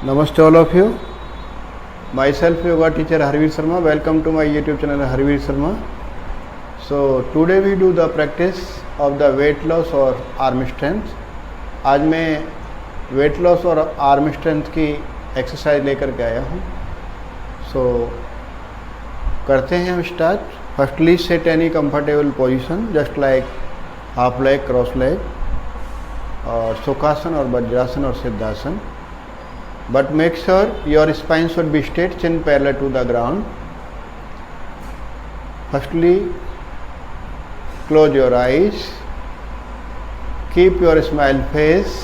Namaste all of you. Myself yoga teacher Harveer Sharma. Welcome to my YouTube channel Harveer Sharma. So today we do the practice of the weight loss or arm strength. आज मैं weight loss और arm strength की exercise लेकर के आया हूँ. सो करते हैं हम start. Firstly set any comfortable position just like half leg, cross leg और सुखासन और वज्रासन और siddhasana. But make sure your spine should be straight, chin parallel to the ground. Firstly, close your eyes. Keep your smile face.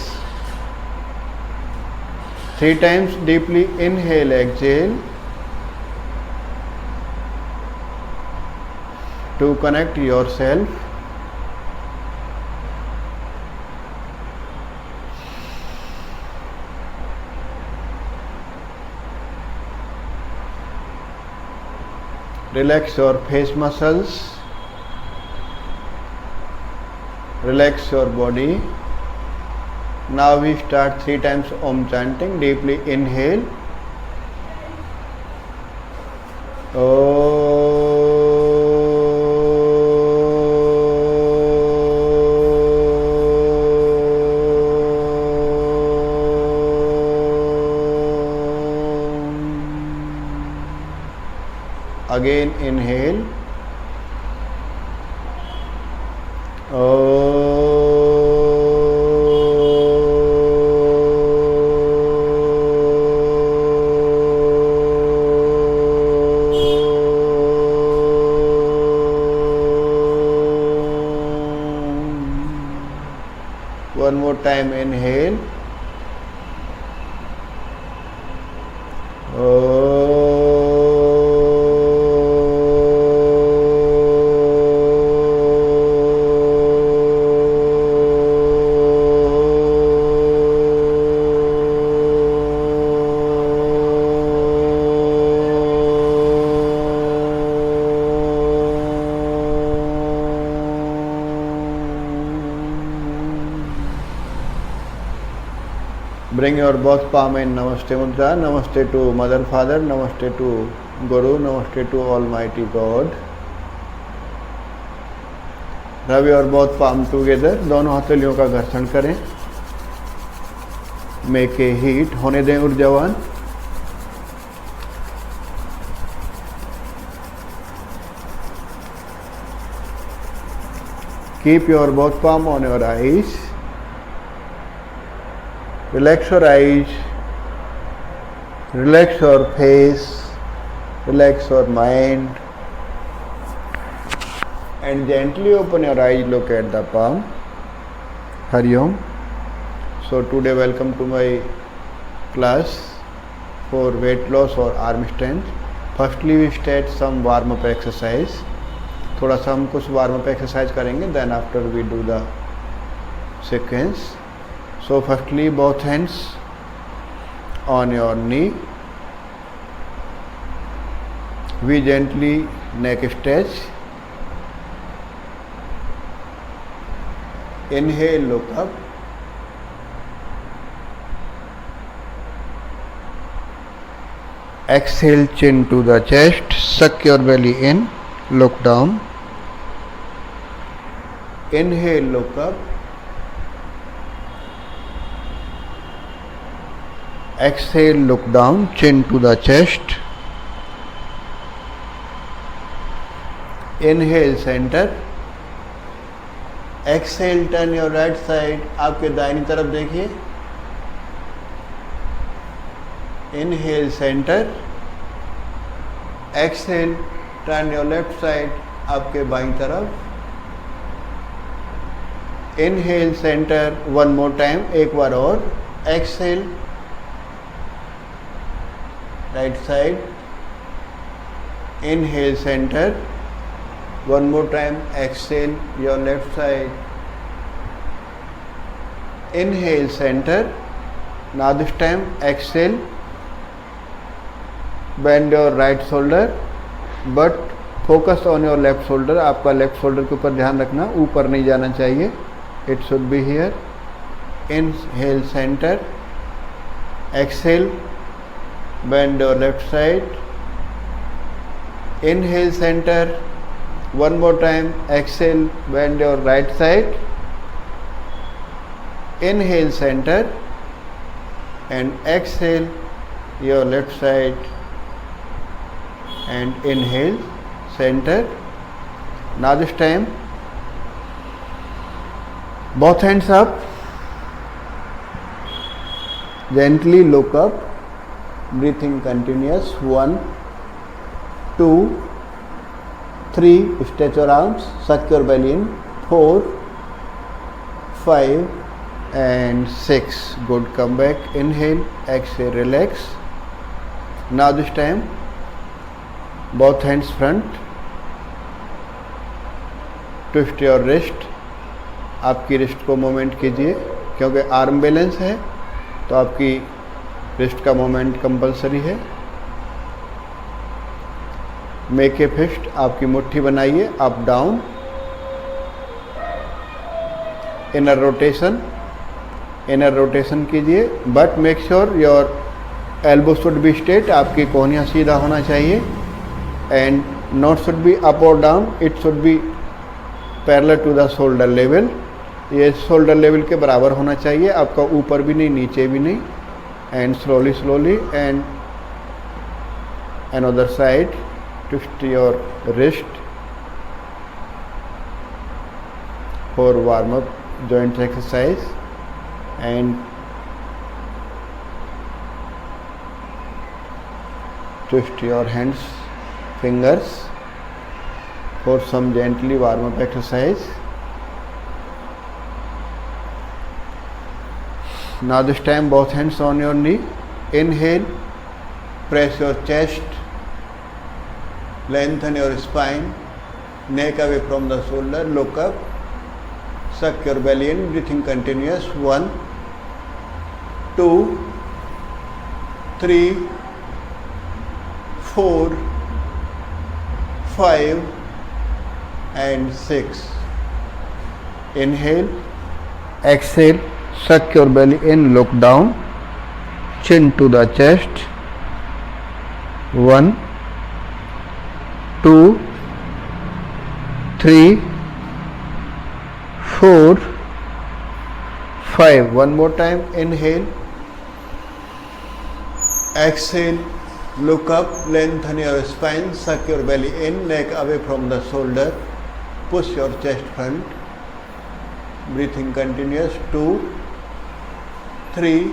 3 times deeply inhale, exhale to connect yourself. Relax your face muscles, relax your body. Now we start 3 times Om chanting. Deeply inhale, again inhale, one more time inhale, bring your both palm in Namaste Mudra. Namaste to Mother Father, Namaste to Guru, Namaste to Almighty God. Rub your both palm together. दोनों हथेलियों का घर्षण करें. Make a heat. होने दें ऊर्जावान. Keep your both palm on your eyes. Relax your eyes, relax your face, relax your mind, and gently open your eyes, look at the palm. Hari Om. So today welcome to my class for weight loss or arm strength. Firstly we start some warm up exercise. थोड़ा सा हम कुछ warm up exercise करेंगे, then after we do the sequence. So firstly both hands on your knee. We gently neck stretch. Inhale, look up. Exhale, chin to the chest. Suck your belly in. Look down. Inhale, look up. Exhale, look down, chin to the chest. Inhale, center. Exhale, turn your right side. आपके दाहिनी तरफ देखिए. Inhale, center. Exhale, turn your left side. आपके बाईं तरफ. Inhale, center. One more time. एक बार और. Exhale, right side. Inhale, center. One more time. Exhale, your left side. Inhale, center. Now this time exhale. Bend your right shoulder, but focus on your left shoulder. आपका left shoulder के ऊपर ध्यान रखना, ऊपर नहीं जाना चाहिए. It should be here. Inhale, center. exhale, bend your left side, inhale center, one more time, exhale, bend your right side, inhale center and exhale your left side and inhale center. Now this time both hands up, gently look up, breathing continuous, 1, 2, 3, stretch your arms, suck your belly in, 4, 5 and 6. Good, come back, inhale, exhale, relax. Now this time both hands front, twist your wrist, आपकी wrist को movement कीजिए, क्योंकि arm balance है तो आपकी wrist का movement compulsory है। Make a fist, आपकी मुट्ठी बनाइए, अप डाउन, इनर रोटेशन कीजिए, but make sure your elbow should be straight, आपकी कोहनियाँ सीधा होना चाहिए, and not should be up और down, it should be parallel to the shoulder level, ये शोल्डर लेवल के बराबर होना चाहिए, आपका ऊपर भी नहीं नीचे भी नहीं। And slowly and another side, twist your wrist for warm up joint exercise and twist your hands, fingers for some gently warm up exercise. Now this time both hands on your knee, inhale, press your chest, lengthen your spine, neck away from the shoulder, look up, suck your belly in, breathing continuous, 1, 2, 3, 4, 5 and 6. Inhale, exhale, suck your belly in, look down, chin to the chest, 1, 2, 3, 4, 5. One more time, inhale, exhale, look up, lengthen your spine, suck your belly in, neck away from the shoulder, push your chest front, breathing continuous, 2, 3,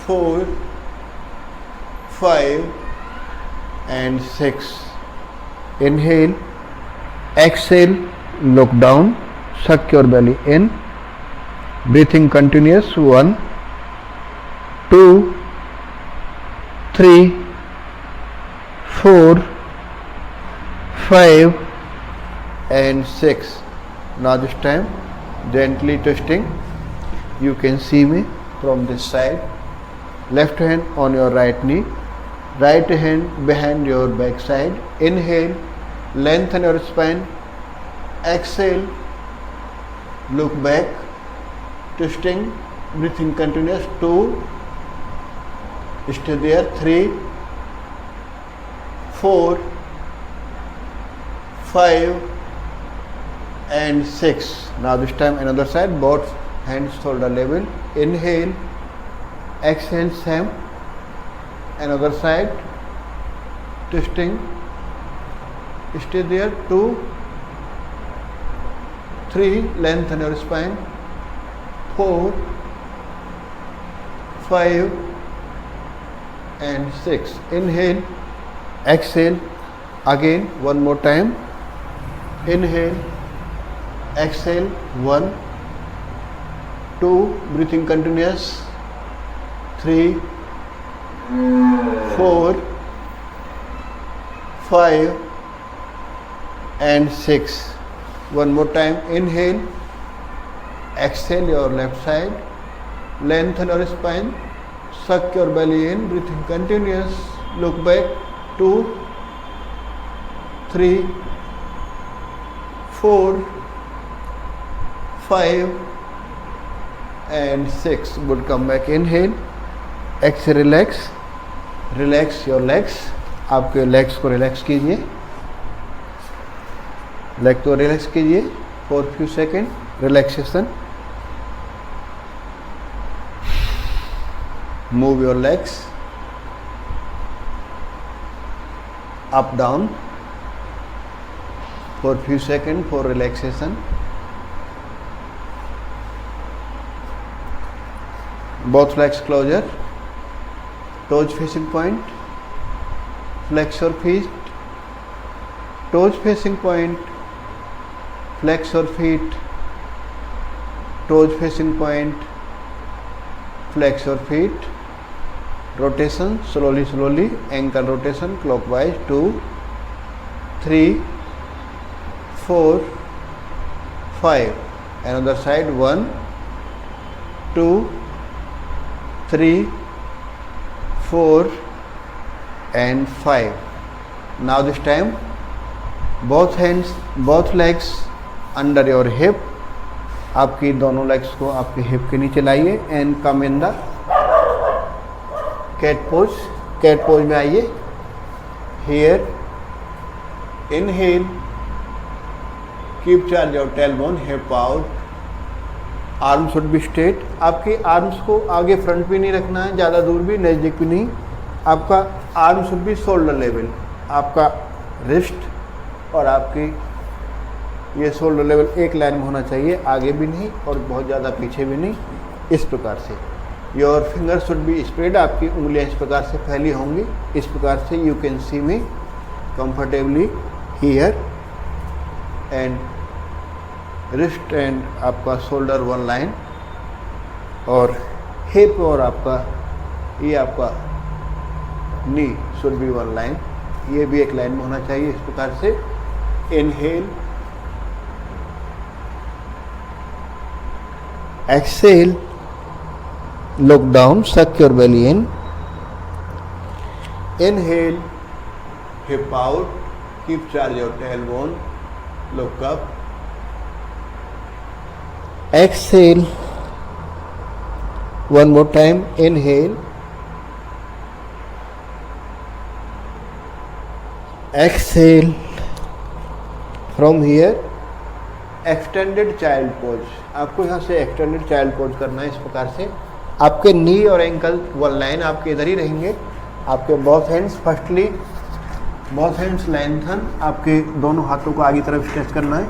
4, 5 and 6. Inhale, exhale, look down, suck your belly in, breathing continuous, 1, 2, 3, 4, 5 and 6. Now this time gently twisting. You can see me from this side. Left hand on your right knee, right hand behind your back side. Inhale, lengthen your spine, exhale, look back, twisting, breathing continuous, 2, stay there, 3, 4, 5 and 6. Now this time another side, both hands shoulder level. Inhale, exhale, same, another side, twisting, stay there, 2, 3, lengthen your spine, 4, 5 and 6. Inhale, exhale, again one more time, inhale, exhale, 1, 2, breathing continuous, 3, 4, 5 and 6. One more time, inhale, exhale your left side, lengthen your spine, suck your belly in, breathing continuous, look back, 2, 3, 4, 5 and 6. Good, come back, inhale, x relax, relax your legs, आपके legs को relax कीजिए, leg को relax कीजिए for few second, relaxation. Move your legs up down for few seconds for relaxation. Both legs closer, toes facing point, flex your feet, toes facing point, flex your feet, toes facing point, flex your feet. Rotation slowly, ankle rotation clockwise, 2, 3, 4, 5. Another side, 1, 2, 3, 4 and 5. Now this time both hands, both legs under your hip. आपकी दोनों legs को आपके hip के नीचे लाइए and come in the cat pose. Cat pose में आइए। Here inhale, keep charge your tailbone, hip out, arm should be straight. आपके आर्म्स को आगे फ्रंट भी नहीं रखना है, ज़्यादा दूर भी, नज़दीक भी नहीं। आपका arm should B shoulder level, आपका रिस्ट और आपकी ये शोल्डर लेवल एक लाइन में होना चाहिए, आगे भी नहीं और बहुत ज़्यादा पीछे भी नहीं, इस प्रकार से। Your finger should be spread, आपकी उंगलियाँ इस प्रकार से फैली होंगी, इस प्रकार से। You can see me comfortably here and wrist and आपका शोल्डर वन लाइन और हिप और आपका ये आपका नी शुड बी वन लाइन, ये भी एक लाइन में होना चाहिए, इस प्रकार से। Inhale, exhale, look down, suck your belly in, inhale, hip out, keep charge your tailbone, look up, exhale, one more time, inhale, exhale, from here extended child pose, आपको यहाँ से एक्सटेंडेड चाइल्ड पोज करना है, इस प्रकार से। आपके नी और एंकल वन लाइन आपके इधर ही रहेंगे। आपके both hands, firstly both hands lengthen, आपके दोनों हाथों को आगे तरफ स्ट्रेच करना है।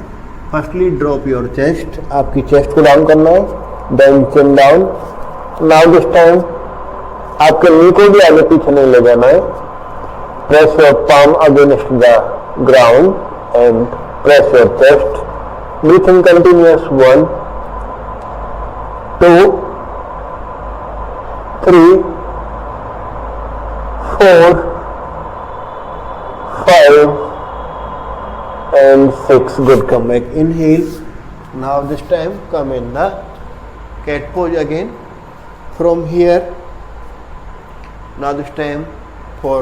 फर्स्टली ड्रॉप योर चेस्ट, आपकी चेस्ट को डाउन करना है, then chin down. Now this time आपके नी को भी आगे पीछे नहीं ले जाना है। Press your palm against the ground and press your chest. Breathing continuous, 1, 2, 3, 4, 5 and 6. Good. Come back. Inhale. Now this time come in the cat pose again. From here. Now this time for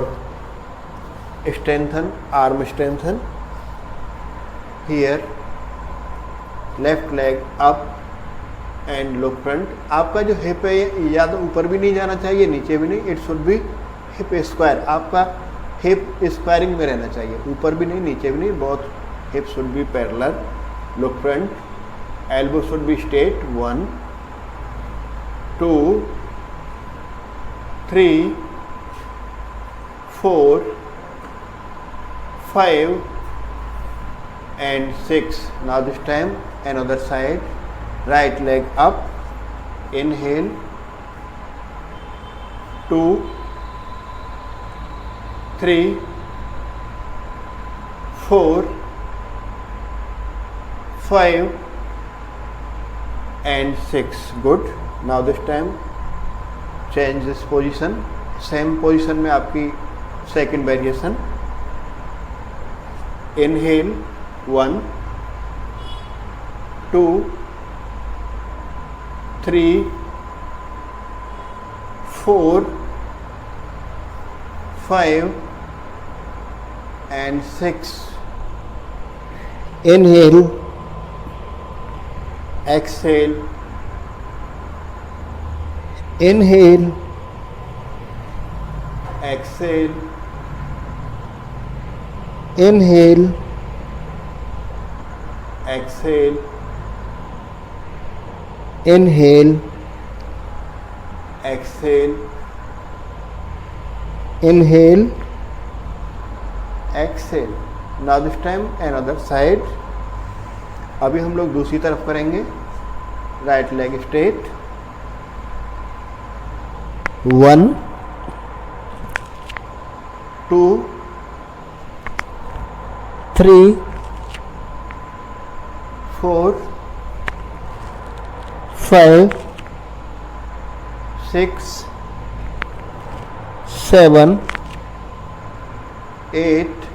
strengthen, arm strengthen. Here. Left leg up and look front. आपका जो hip है ये या तो ऊपर भी नहीं जाना चाहिए, नीचे भी नहीं, it should B hip square. आपका हिप स्क्वायरिंग में रहना चाहिए, ऊपर भी नहीं नीचे भी नहीं, बहुत hip should be parallel. Look front, elbow should be straight, 1, 2, 3, 4, 5 and 6. Now this time another side, right leg up, inhale, 2, 3, 4, 5 and 6. Good. Now this time change this position, same position में आपकी second variation. Inhale, 1, 2, 3, 4, 5 and 6. Inhale, exhale, inhale, exhale, inhale, exhale, inhale, exhale, inhale, exhale. Now this time another side. अभी हम लोग दूसरी तरफ करेंगे. Right leg straight. 1, 2, 3, 4, 5, 6, 7, 8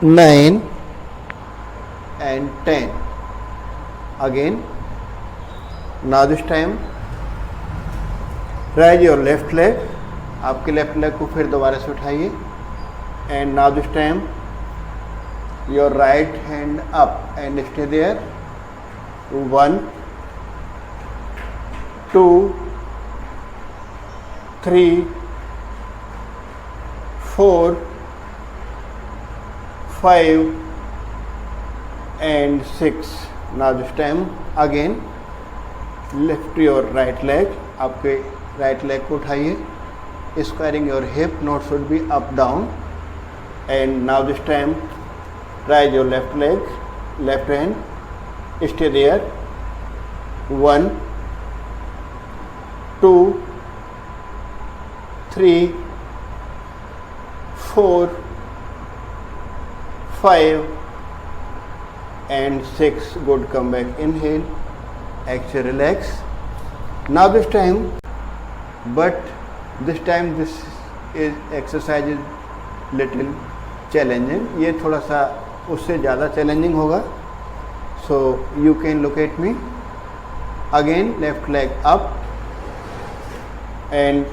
9, and 10. Again. Now this time raise your left leg. आपके left leg को फिर दोबारा से उठाइए. And now this time your right hand up and stay there. 1, 2, 3, 4, 5 and 6. Now this time again lift your right leg. आपके right leg को उठाइए. Squaring your hip, not should be up down. And now this time raise your left leg, left hand, stay there. 1, 2, 3, 4, 5 and 6. Good. Come back. Inhale, exhale, relax. Now this time, but this time this is exercise is little challenging. ये थोड़ा सा उससे ज़्यादा challenging होगा. So you can look at me. Again left leg up and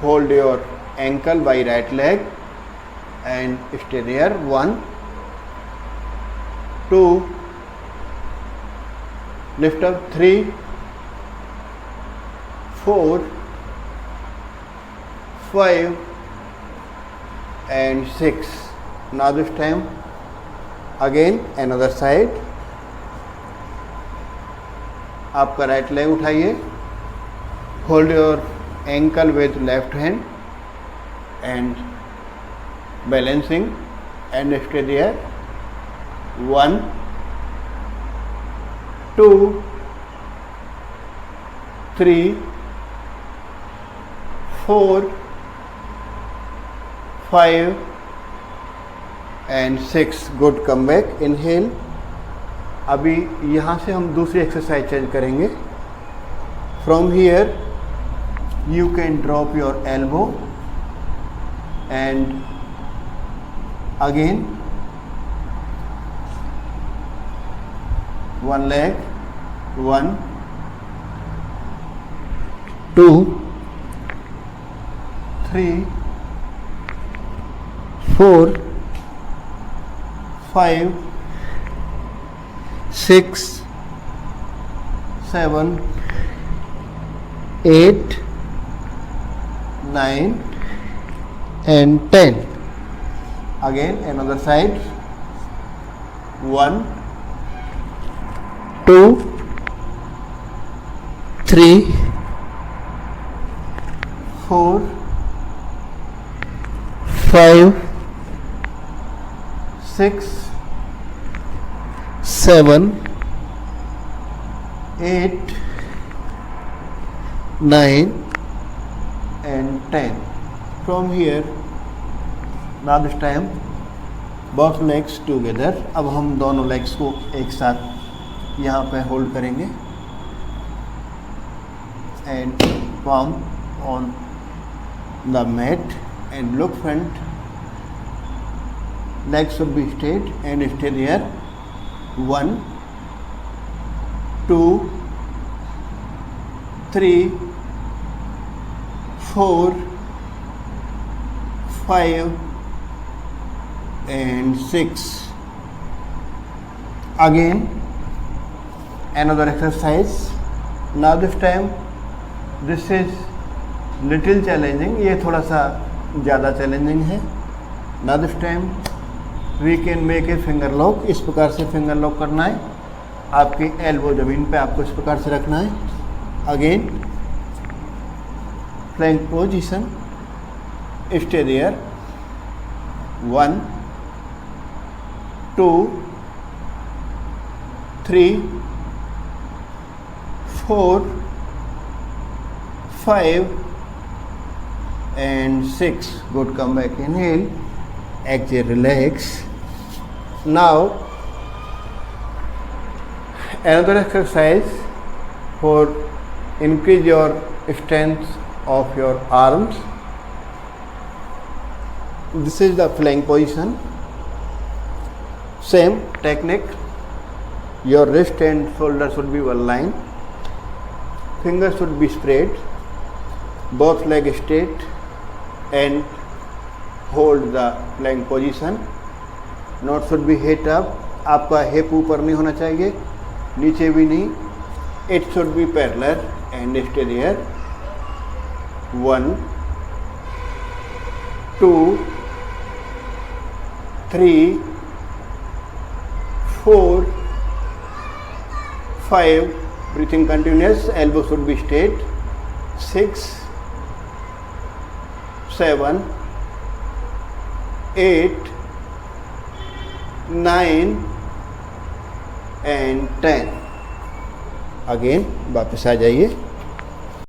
hold your ankle by right leg and stay there. 1, 2, lift up. 3, 4, 5 and 6. Now this time again another side. आपका right leg उठाइए. Hold your ankle with left hand and balancing and stay there. 1, 2, 3, 4, 5 and 6. Good. Come back. Inhale. अभी यहाँ से हम दूसरी exercise change करेंगे. From here you can drop your elbow and again one leg. 1, 2, 3, 4, 5, 6, 7, 8, 9 and 10. again another side. 1, 2, 3, 4, 5, 6, 7, 8 9 and 10. From here now this time both legs together. अब हम दोनों legs को एक साथ यहाँ पे होल्ड करेंगे and palm on the mat and look front. Legs should be straight and stay there. 1, 2, 3, 4, 5 and 6. Again another exercise. Now this time this is little challenging, ये थोड़ा सा ज़्यादा चैलेंजिंग है। Now this time we can make a finger lock. इस प्रकार से finger lock करना है, आपकी एल्बो ज़मीन पे आपको इस प्रकार से रखना है। Again plank position, stay there, 1 2 3 4 5 and 6. Good, come back, inhale, exhale, relax. Now another exercise for increase your strength of your arms. This is the plank position. Same technique. Your wrist and shoulder should be one line. Fingers should be spread. Both legs straight and hold the plank position. Not should be head up. आपका hip ऊपर नहीं होना चाहिए, नीचे भी नहीं. It should be parallel and stay there. 1 2 3 4 5. Breathing continuous. Elbow should be straight. 6 7 8 9 and 10. Again वापस आ जाइए.